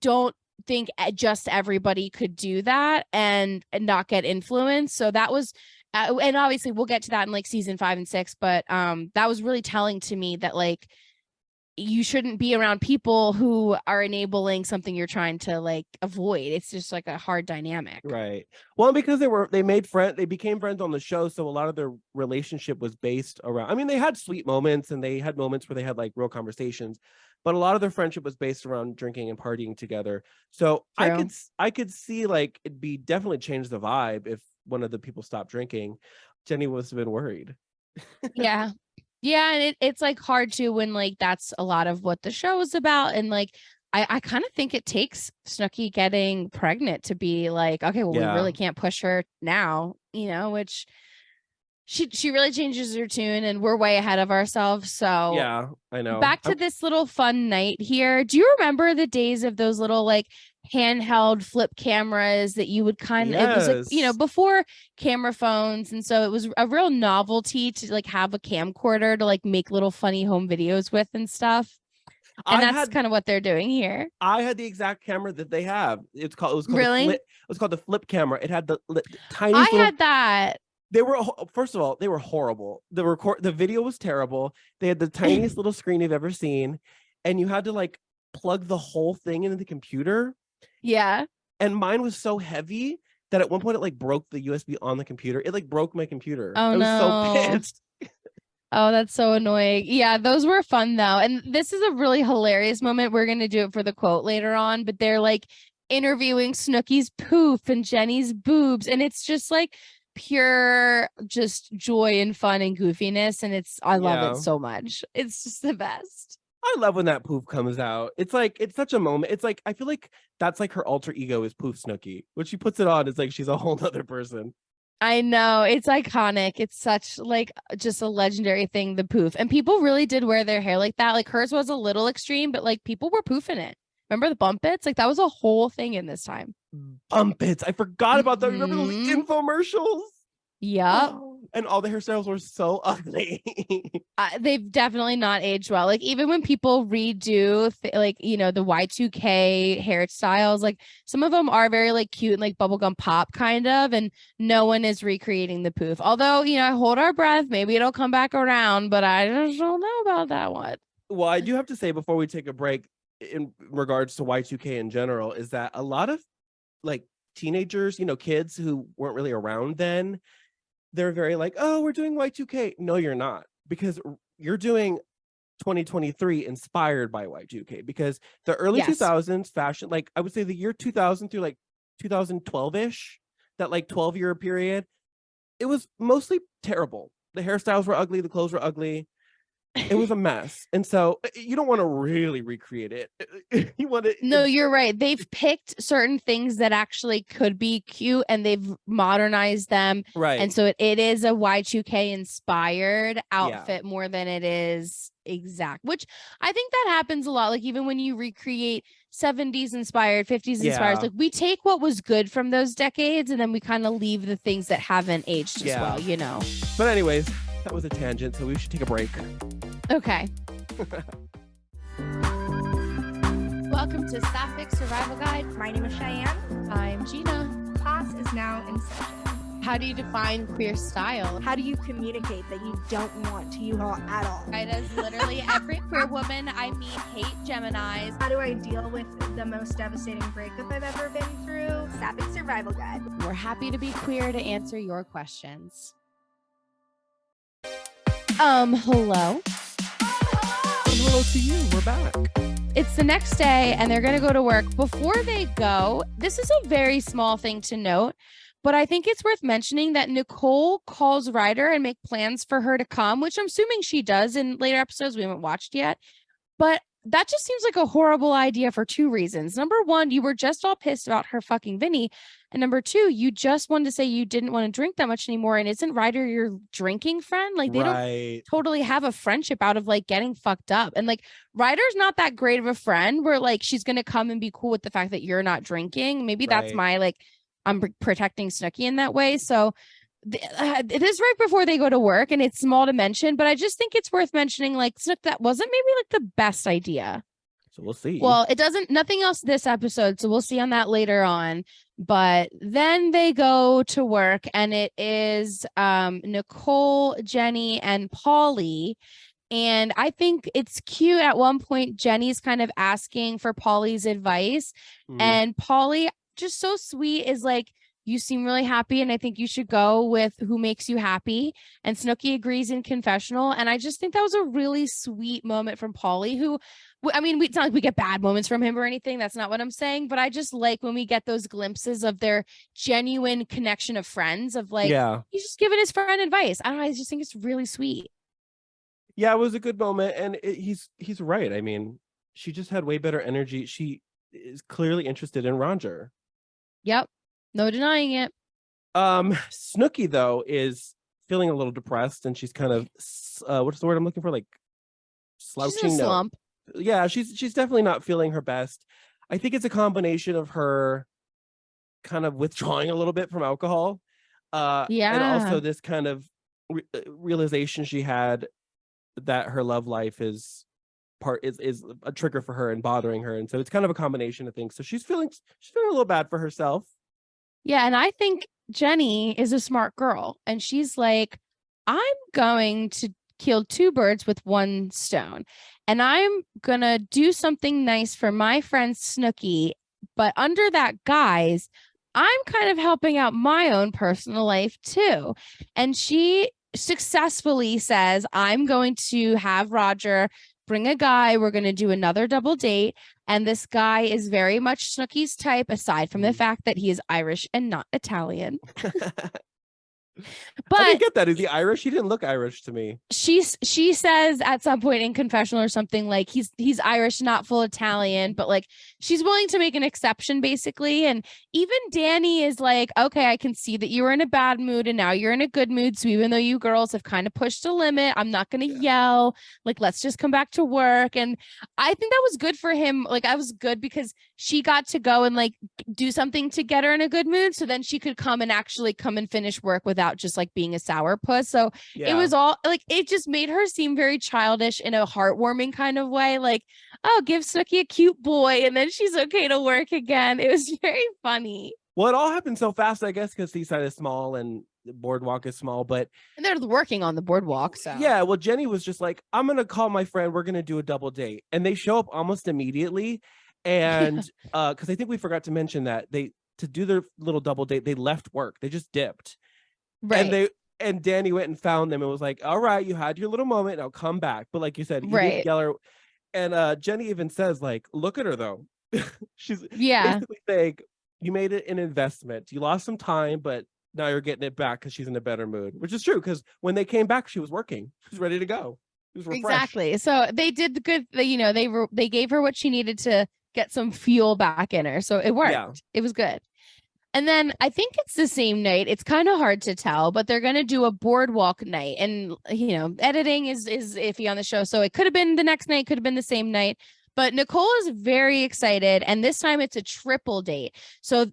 don't think just everybody could do that and not get influenced. So that was and obviously we'll get to that in season 5 and 6, but that was really telling to me that you shouldn't be around people who are enabling something you're trying to avoid. It's just a hard dynamic. Right. Well, because they became friends on the show, so a lot of their relationship was based around, I mean, they had sweet moments and they had moments where they had real conversations, but a lot of their friendship was based around drinking and partying together. So true. I could see it'd be definitely change the vibe if one of the people stopped drinking. Jenny must have been worried. Yeah. And it's hard to when that's a lot of what the show is about. And I kind of think it takes Snooki getting pregnant to be okay, well, we really can't push her now, which she really changes her tune, and we're way ahead of ourselves. So yeah, I know. Back to this little fun night here. Do you remember the days of those little handheld flip cameras that you would it was before camera phones, and so it was a real novelty to have a camcorder to make little funny home videos with and stuff. And that's kind of what they're doing here. I had the exact camera that they have. It was called really? It was called the flip camera. It had the tiny. I had that. They were, first of all, they were horrible. The video was terrible. They had the tiniest little screen you've ever seen, and you had to plug the whole thing into the computer. Yeah. And mine was so heavy that at one point it broke the USB on the computer. It broke my computer. Oh, I was no. so pissed. Oh, that's so annoying. Yeah, those were fun though. And this is a really hilarious moment. We're going to do it for the quote later on, but they're interviewing Snooki's poof and Jenny's boobs. And it's just pure just joy and fun and goofiness. And I love it so much. It's just the best. I love when that poof comes out. It's it's such a moment. It's I feel like that's her alter ego is Poof Snooki. When she puts it on, it's she's a whole other person. I know, it's iconic. It's such just a legendary thing, the poof. And people really did wear their hair like that. Hers was a little extreme, but people were poofing it. Remember the bump its? That was a whole thing in this time. Bump its. I forgot about that. Remember those infomercials? Yep. Oh, and all the hairstyles were so ugly. They've definitely not aged well. Even when people redo the Y2K hairstyles, some of them are very cute and bubblegum pop kind of, and no one is recreating the poof. Although, I hold our breath, maybe it'll come back around, but I just don't know about that one. Well, I do have to say before we take a break, in regards to Y2K in general, is that a lot of teenagers, kids who weren't really around then, they're very oh, we're doing Y2K. No, you're not, because you're doing 2023 inspired by Y2K, because the early 2000s fashion, like I would say the year 2000 through like 2012-ish, that like 12-year period, it was mostly terrible. The hairstyles were ugly, the clothes were ugly. It was a mess. And so you don't want to really recreate it. You want to. No, you're right. They've picked certain things that actually could be cute and they've modernized them. Right. And so it is a Y2K inspired outfit more than it is exact, which I think that happens a lot. Like even when you recreate 70s inspired, 50s inspired, like we take what was good from those decades and then we kind of leave the things that haven't aged as well, you know. But anyways, that was a tangent, so we should take a break. Okay. Welcome to Sapphic Survival Guide. My name is Cheyenne. I'm Gina. Class is now in session. How do you define queer style? How do you communicate that you don't want to U-Haul at all? Right, as literally every queer woman I meet hate Geminis. How do I deal with the most devastating breakup I've ever been through? Sapphic Survival Guide. We're happy to be queer to answer your questions. Hello. And hello to you. We're back. It's the next day and they're going to go to work. Before they go, this is a very small thing to note, but I think it's worth mentioning that Nicole calls Ryder and make plans for her to come, which I'm assuming she does in later episodes. We haven't watched yet, but that just seems like a horrible idea for two reasons. Number one, you were just all pissed about her fucking Vinny. And number two, you just wanted to say you didn't want to drink that much anymore. And isn't Ryder your drinking friend? Like they don't totally have a friendship out of like getting fucked up. And like Ryder's not that great of a friend where like she's going to come and be cool with the fact that you're not drinking. Maybe that's my like, I'm protecting Snooki in that way. So it is right before they go to work and it's small to mention, but I just think it's worth mentioning like Snook, that wasn't maybe like the best idea. So we'll see. Well, it doesn't, nothing else this episode. So we'll see on that later on. But then they go to work and it is Nicole, Jenny, and Pauly. And I think it's cute. At one point, Jenny's kind of asking for Pauly's advice. And Pauly, just so sweet, is like, you seem really happy and I think you should go with who makes you happy. And Snooki agrees in confessional. And I just think that was a really sweet moment from Pauly, who, I mean, it's not like we get bad moments from him or anything. That's not what I'm saying. But I just like when we get those glimpses of their genuine connection of friends, of like, he's just giving his friend advice. I don't know. I just think it's really sweet. Yeah, it was a good moment. And he's right. I mean, she just had way better energy. She is clearly interested in Roger. Yep. No denying it. Snooki, though, is feeling a little depressed and she's kind of, what's the word I'm looking for? Like slouching. She's in a slump. Yeah, she's definitely not feeling her best. I think it's a combination of her kind of withdrawing a little bit from alcohol. And also this kind of realization she had that her love life is a trigger for her and bothering her. And so it's kind of a combination of things. So she's feeling a little bad for herself. Yeah, and I think Jenny is a smart girl. And she's like, I'm going to kill two birds with one stone. And I'm going to do something nice for my friend Snooki. But under that guise, I'm kind of helping out my own personal life too. And she successfully says, I'm going to have Roger bring a guy. We're going to do another double date. And this guy is very much Snooki's type, aside from the fact that he is Irish and not Italian. But I didn't get that. Is he Irish? He didn't look Irish to me. She says at some point in confessional or something like he's Irish, not full Italian, but like she's willing to make an exception basically. And even Danny is like, okay, I can see that you were in a bad mood and now you're in a good mood. So even though you girls have kind of pushed a limit, I'm not going to yell. Like, let's just come back to work. And I think that was good for him. Like, I was good because she got to go and like do something to get her in a good mood. So then she could come and finish work without just like being a sourpuss. So it was all like, it just made her seem very childish in a heartwarming kind of way. Like, oh, give Snooki a cute boy and then she's okay to work again. It was very funny. Well, it all happened so fast, I guess, because Seaside is small and the boardwalk is small, but and they're working on the boardwalk. So yeah, well, Jenny was just like, I'm going to call my friend. We're going to do a double date. And they show up almost immediately. And because I think we forgot to mention that to do their little double date, they left work. They just dipped. Right. And And Danny went and found them and was like, all right, you had your little moment. Now come back. But like you said, you didn't yell her. And Jenny even says, like, look at her, though. She's basically saying, you made it an investment. You lost some time, but now you're getting it back because she's in a better mood, which is true. Because when they came back, she was working. She was ready to go. She was refreshed. Exactly. So they did the good, they gave her what she needed to get some fuel back in her. So it worked. Yeah. It was good. And then I think it's the same night. It's kind of hard to tell, but they're going to do a boardwalk night. And, editing is iffy on the show. So it could have been the next night, could have been the same night. But Nicole is very excited. And this time it's a triple date. So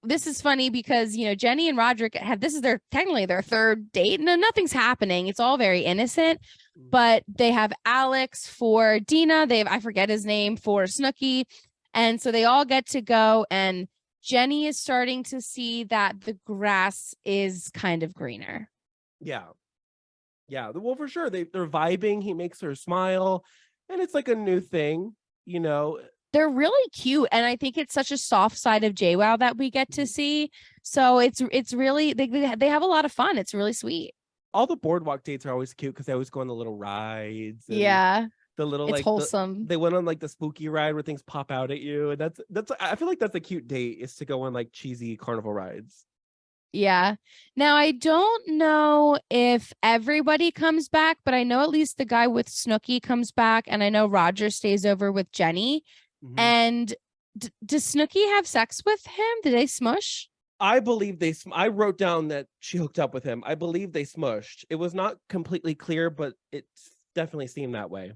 this is funny because, Jenny and Roderick this is technically their third date. No, nothing's happening. It's all very innocent. But they have Alex for Dina. I forget his name, for Snooki. And so they all get to go, and Jenny is starting to see that the grass is kind of greener. Yeah. Yeah. Well, for sure. They're vibing. He makes her smile. And it's like a new thing, They're really cute. And I think it's such a soft side of JWoww that we get to see. So it's really, they have a lot of fun. It's really sweet. All the boardwalk dates are always cute because they always go on the little rides. Yeah. The little, it's wholesome. They went on like the spooky ride where things pop out at you. And that's I feel like that's a cute date, is to go on like cheesy carnival rides. Yeah. Now, I don't know if everybody comes back, but I know at least the guy with Snooki comes back. And I know Roger stays over with Jenny. Mm-hmm. And does Snooki have sex with him? Did they smush? I believe I wrote down that she hooked up with him. I believe they smushed. It was not completely clear, but it definitely seemed that way.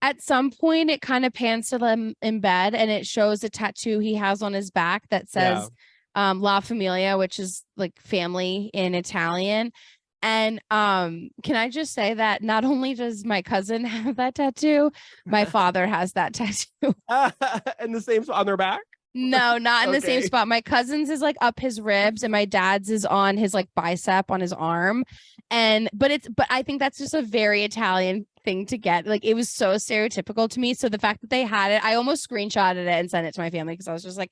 At some point, it kind of pans to them in bed, and it shows a tattoo he has on his back that says La Familia, which is like family in Italian. And can I just say that not only does my cousin have that tattoo, my father has that tattoo. And the same on their back? No, not in the same spot. My cousin's is like up his ribs, and my dad's is on his like bicep on his arm. But I think that's just a very Italian thing to get. Like, it was so stereotypical to me. So the fact that they had it, I almost screenshotted it and sent it to my family because I was just like,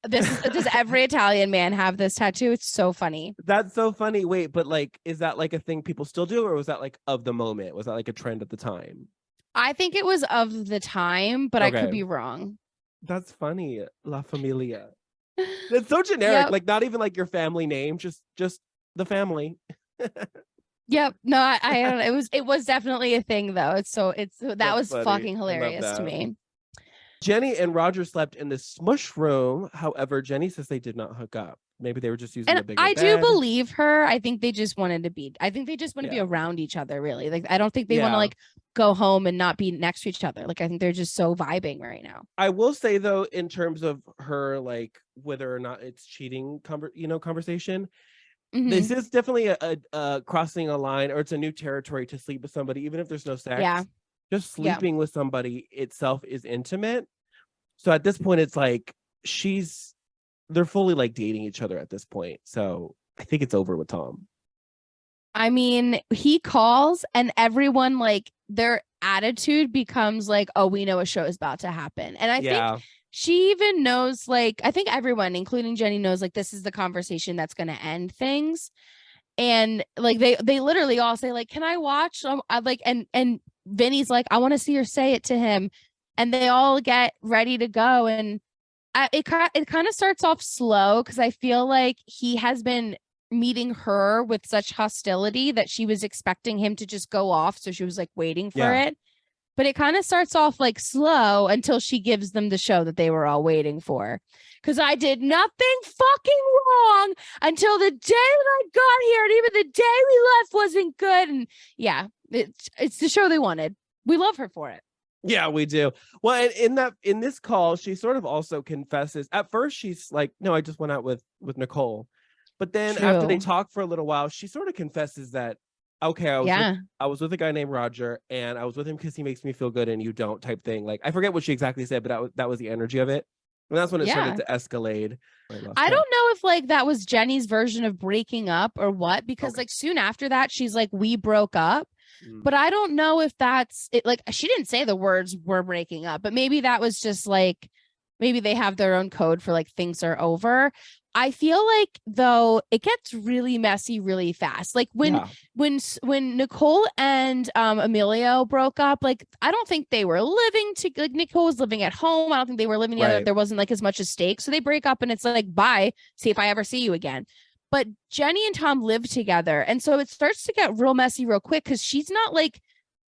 does every Italian man have this tattoo? It's so funny. That's so funny. Wait, but like, is that like a thing people still do, or was that like of the moment? Was that like a trend at the time? I think it was of the time, but I could be wrong. That's funny. La Familia. It's so generic. Yep. Like, not even like your family name, just the family. Yep. No, I don't know. It was definitely a thing though. That was funny. Fucking hilarious to me. Jenny and Roger slept in the smush room. However, Jenny says they did not hook up. Maybe they were just using the bigger bed. do believe her. I think they just wanted to be. I think they just want to be around each other. Really, like I don't think they want to like go home and not be next to each other. Like I think they're just so vibing right now. I will say though, in terms of her, like whether or not it's cheating, conversation. Mm-hmm. This is definitely a crossing a line, or it's a new territory to sleep with somebody, even if there's no sex. Yeah. Just sleeping with somebody itself is intimate. So at this point, it's like they're fully like dating each other at this point. So I think it's over with Tom. I mean, he calls and everyone, like, their attitude becomes like, oh, we know a show is about to happen. And I think she even knows, like, I think everyone, including Jenny, knows like this is the conversation that's going to end things. And like they literally all say like, can I watch? And Vinny's like, I want to see her say it to him. And they all get ready to go. And it kind of starts off slow because I feel like he has been meeting her with such hostility that she was expecting him to just go off. So she was like waiting for it. But it kind of starts off like slow until she gives them the show that they were all waiting for. Because I did nothing fucking wrong until the day that I got here. And even the day we left wasn't good. And yeah, it's the show they wanted. We love her for it. Yeah, we do. Well, in this call, she sort of also confesses. At first, she's like, no, I just went out with Nicole. But then after they talk for a little while, she sort of confesses that, okay, I was with a guy named Roger, and I was with him because he makes me feel good and you don't, type thing. Like, I forget what she exactly said, but that was the energy of it. And that's when it started to escalate. I don't know if like that was Jenny's version of breaking up or what, because like soon after that, she's like, we broke up. But I don't know if that's it. Like, she didn't say the words "we're breaking up," but maybe that was just like maybe they have their own code for like things are over. I feel like though it gets really messy really fast. Like when Nicole and Emilio broke up, like I don't think they were living to like Nicole was living at home. I don't think they were living together. There wasn't like as much at stake. So they break up and it's like, bye. See if I ever see you again. But Jenny and Tom live together. And so it starts to get real messy real quick because she's not like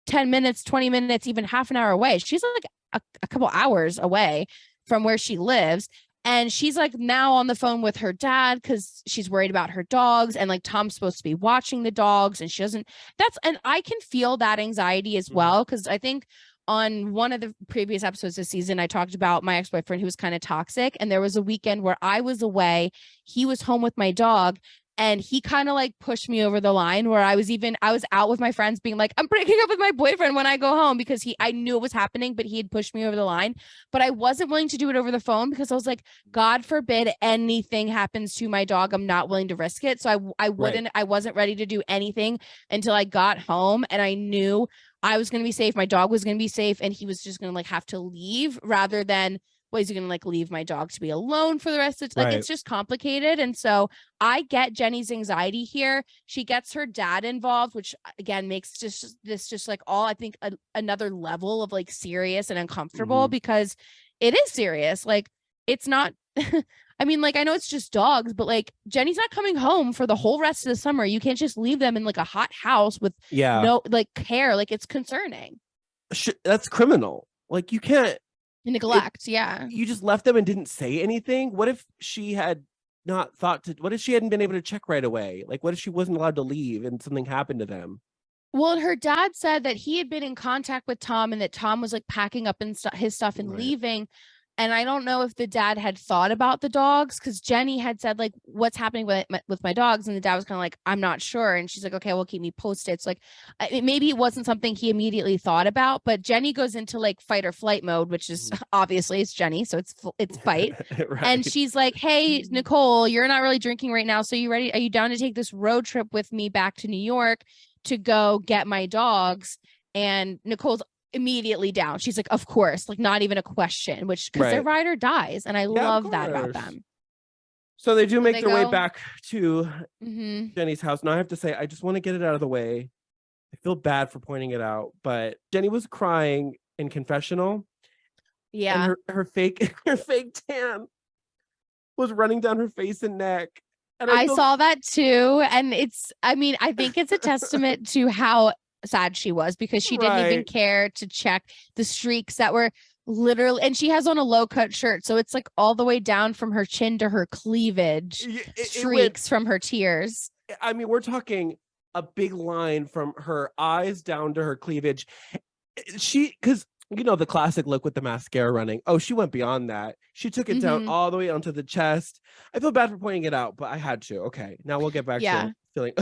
10 minutes, 20 minutes, even half an hour away. She's like a couple hours away from where she lives. And she's like now on the phone with her dad because she's worried about her dogs. And like Tom's supposed to be watching the dogs and she doesn't. And I can feel that anxiety as well. Because I think on one of the previous episodes this season, I talked about my ex-boyfriend who was kind of toxic. And there was a weekend where I was away. He was home with my dog. And he kind of like pushed me over the line where I was out with my friends being like, I'm breaking up with my boyfriend when I go home because I knew it was happening, but he had pushed me over the line. But I wasn't willing to do it over the phone because I was like, God forbid anything happens to my dog. I'm not willing to risk it. So I wasn't ready to do anything until I got home and I knew I was going to be safe. My dog was going to be safe and he was just going to like have to leave rather than is he going to like leave my dog to be alone for the rest of the time? Like, it's just complicated. And so I get Jenny's anxiety here. She gets her dad involved, which again makes just like all, I think another level of like serious and uncomfortable because it is serious. Like it's not, I mean, like, I know it's just dogs, but like Jenny's not coming home for the whole rest of the summer. You can't just leave them in like a hot house with no like care. Like it's concerning. That's criminal. Like you can't. Neglect, you just left them and didn't say anything. What if she had not thought to, what if she hadn't been able to check right away? Like what if she wasn't allowed to leave and something happened to them? Well, her dad said that he had been in contact with Tom and that Tom was like packing up and his stuff and leaving. And I don't know if the dad had thought about the dogs because Jenny had said like, what's happening with my dogs? And the dad was kind of like, I'm not sure. And she's like, okay, well, keep me posted. So like, maybe it wasn't something he immediately thought about, but Jenny goes into like fight or flight mode, which is obviously it's Jenny. So it's fight. And she's like, hey, Nicole, you're not really drinking right now. So you ready? Are you down to take this road trip with me back to New York to go get my dogs? And Nicole's immediately down. She's like, of course, like not even a question, which because their rider dies. And I love that about them. So they do make their way back to Jenny's house. Now I have to say, I just want to get it out of the way. I feel bad for pointing it out, but Jenny was crying in confessional. Yeah. And her fake tan was running down her face and neck. And I saw that too. And I think it's a testament to how sad she was because she didn't even care to check the streaks that were literally, and she has on a low cut shirt. So it's like all the way down from her chin to her cleavage, streaks from her tears. I mean, we're talking a big line from her eyes down to her cleavage. Because you know, the classic look with the mascara running. Oh, she went beyond that. She took it down all the way onto the chest. I feel bad for pointing it out, but I had to. Okay, now we'll get back to feeling.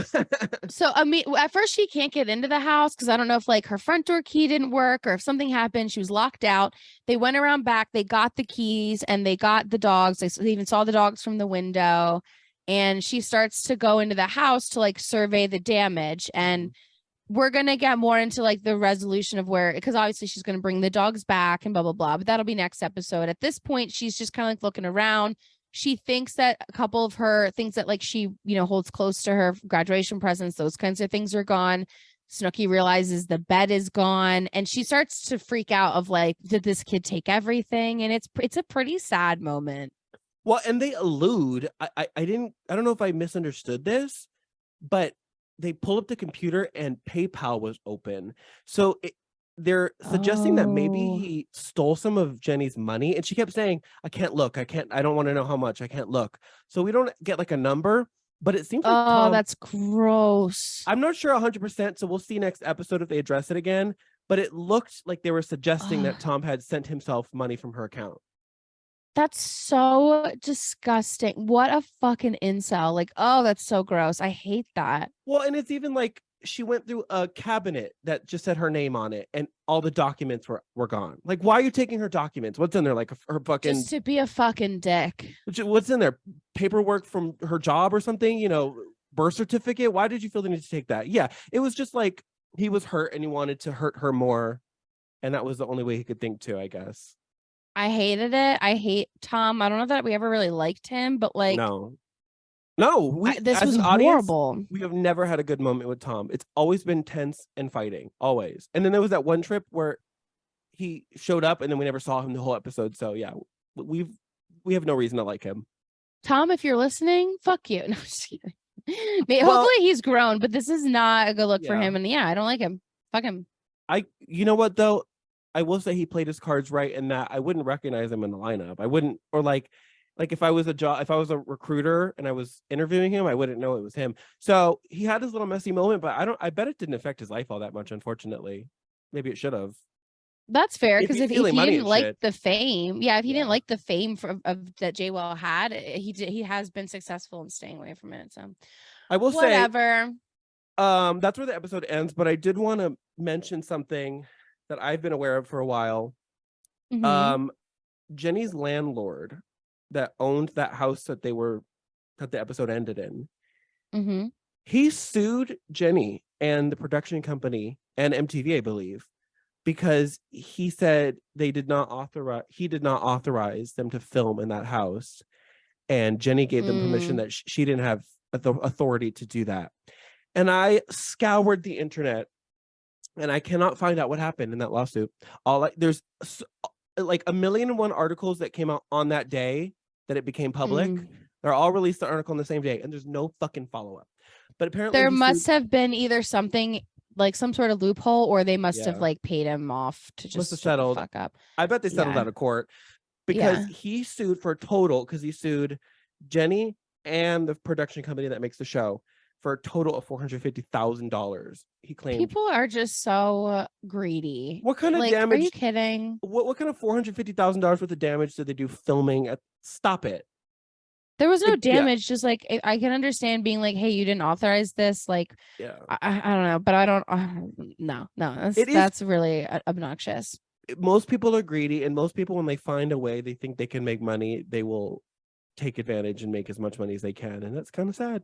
So, I mean, at first she can't get into the house because I don't know if like her front door key didn't work or if something happened. She was locked out. They went around back. They got the keys and they got the dogs. They even saw the dogs from the window. And she starts to go into the house to like survey the damage. And we're going to get more into like the resolution of where, because obviously she's going to bring the dogs back and blah, blah, blah. But that'll be next episode. At this point, she's just kind of like looking around. She thinks that a couple of her things that like she, you know, holds close to her graduation presents, those kinds of things are gone. Snooki realizes the bed is gone and she starts to freak out of like, did this kid take everything? And it's a pretty sad moment. Well, and they allude, I don't know if I misunderstood this, but they pull up the computer and PayPal was open. So they're suggesting that maybe he stole some of Jenny's money. And she kept saying, I can't look. I don't want to know how much. I can't look. So we don't get like a number, but it seems like Tom, that's gross. I'm not sure 100%. So we'll see next episode if they address it again. But it looked like they were suggesting that Tom had sent himself money from her account. That's so disgusting. What a fucking incel. Like, oh, that's so gross. I hate that. Well, and it's even like she went through a cabinet that just said her name on it and all the documents were gone. Like, why are you taking her documents? What's in there? Like her fucking... Just to be a fucking dick. What's in there? Paperwork from her job or something? You know, birth certificate? Why did you feel the need to take that? Yeah, it was just like he was hurt and he wanted to hurt her more. And that was the only way he could think to, I guess. I hated it. I hate Tom. I don't know that we ever really liked him, but like, No, this as was an audience, horrible. we have never had a good moment with Tom. It's always been tense and fighting, always. And then there was that one trip where he showed up and then we never saw him the whole episode. So yeah, we have no reason to like him. Tom, if you're listening, fuck you. No, I'm just kidding. Well, hopefully he's grown, but this is not a good look for Yeah. him. And yeah, I don't like him. Fuck him. You know what though? I will say he played his cards right in that I wouldn't recognize him in the lineup. I wouldn't, or like if I was a recruiter and I was interviewing him, I wouldn't know it was him. So he had his little messy moment, but I bet it didn't affect his life all that much, unfortunately. Maybe it should have. That's fair, If because he's if he stealing money didn't and like shit. the fame, if he didn't Yeah. like the fame of that JWoww had, he has been successful in staying away from it. So I will say, whatever. that's where the episode ends, but I did want to mention something that I've been aware of for a while. Mhm. Jenny's landlord that owned that house that the episode ended in, Mhm. he sued Jenny and the production company and MTV, I believe, because he said he did not authorize them to film in that house, and Jenny gave them permission that she didn't have the authority to do that. And I scoured the internet and I cannot find out what happened in that lawsuit. There's like 1,000,001 articles that came out on that day that it became public. They're all released the article on the same day, and there's no fucking follow-up. But apparently There must have been either something like some sort of loophole, or they must have like paid him off to Must have just shut the settled. fuck up. I bet they settled out of court because he sued for total, because he sued Jenny and the production company that makes the show for a total of $450,000. He claimed. People are just so greedy. What kind of like, damage? Are you kidding? What kind of $450,000 worth of damage did they do filming at? Stop it. There was no damage. Just like I can understand being like, hey, you didn't authorize this. Like, Yeah. I don't know, but I don't. No, that's really obnoxious. Most people are greedy, and most people, when they find a way they think they can make money, they will take advantage and make as much money as they can, and that's kind of sad.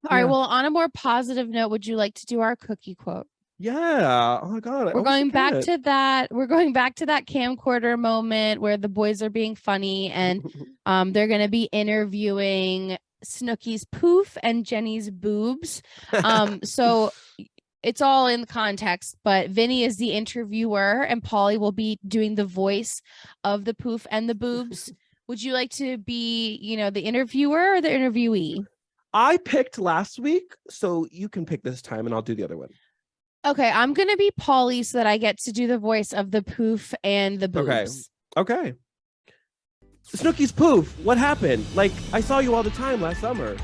All right. Well, on a more positive note, would you like to do our cookie quote? Yeah. Oh my god. We're going back to that. We're going back to that camcorder moment where the boys are being funny, and they're going to be interviewing Snooki's poof and Jenny's boobs. So it's all in context, but Vinny is the interviewer and Polly will be doing the voice of the poof and the boobs. Would you like to be, the interviewer or the interviewee? I picked last week, so you can pick this time and I'll do the other one. Okay, I'm going to be Polly so that I get to do the voice of the poof and the boobs. Okay. Snooki's poof, what happened? Like, I saw you all the time last summer.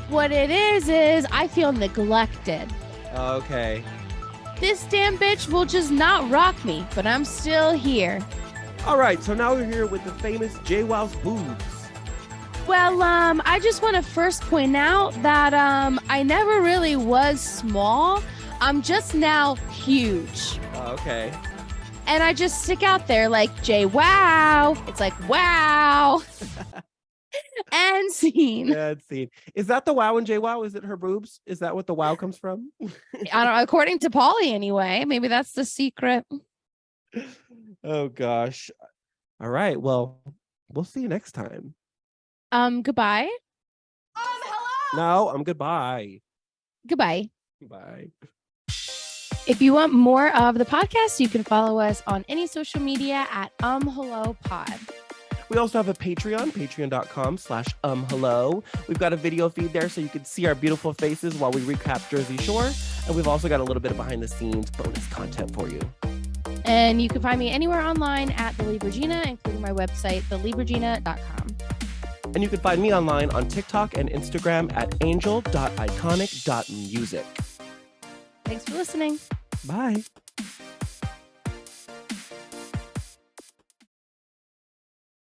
What it is I feel neglected. Okay. This damn bitch will just not rock me, but I'm still here. All right, so now we're here with the famous JWoww's boobs. Well, I just want to first point out that I never really was small. I'm just now huge. Okay. And I just stick out there like JWoww. It's like, wow. And scene. Yeah, scene. Is that the wow in JWoww? Is it her boobs? Is that what the wow comes from? I don't know. According to Polly, anyway. Maybe that's the secret. Oh, gosh. All right. Well, we'll see you next time. Goodbye. No, goodbye. Goodbye. Bye. If you want more of the podcast, you can follow us on any social media at Hello Pod. We also have a Patreon, patreon.com/hello. We've got a video feed there so you can see our beautiful faces while we recap Jersey Shore. And we've also got a little bit of behind the scenes bonus content for you. And you can find me anywhere online at The Lead Regina, including my website, theleadregina.com. And you can find me online on TikTok and Instagram at angel.iconic.music. Thanks for listening. Bye.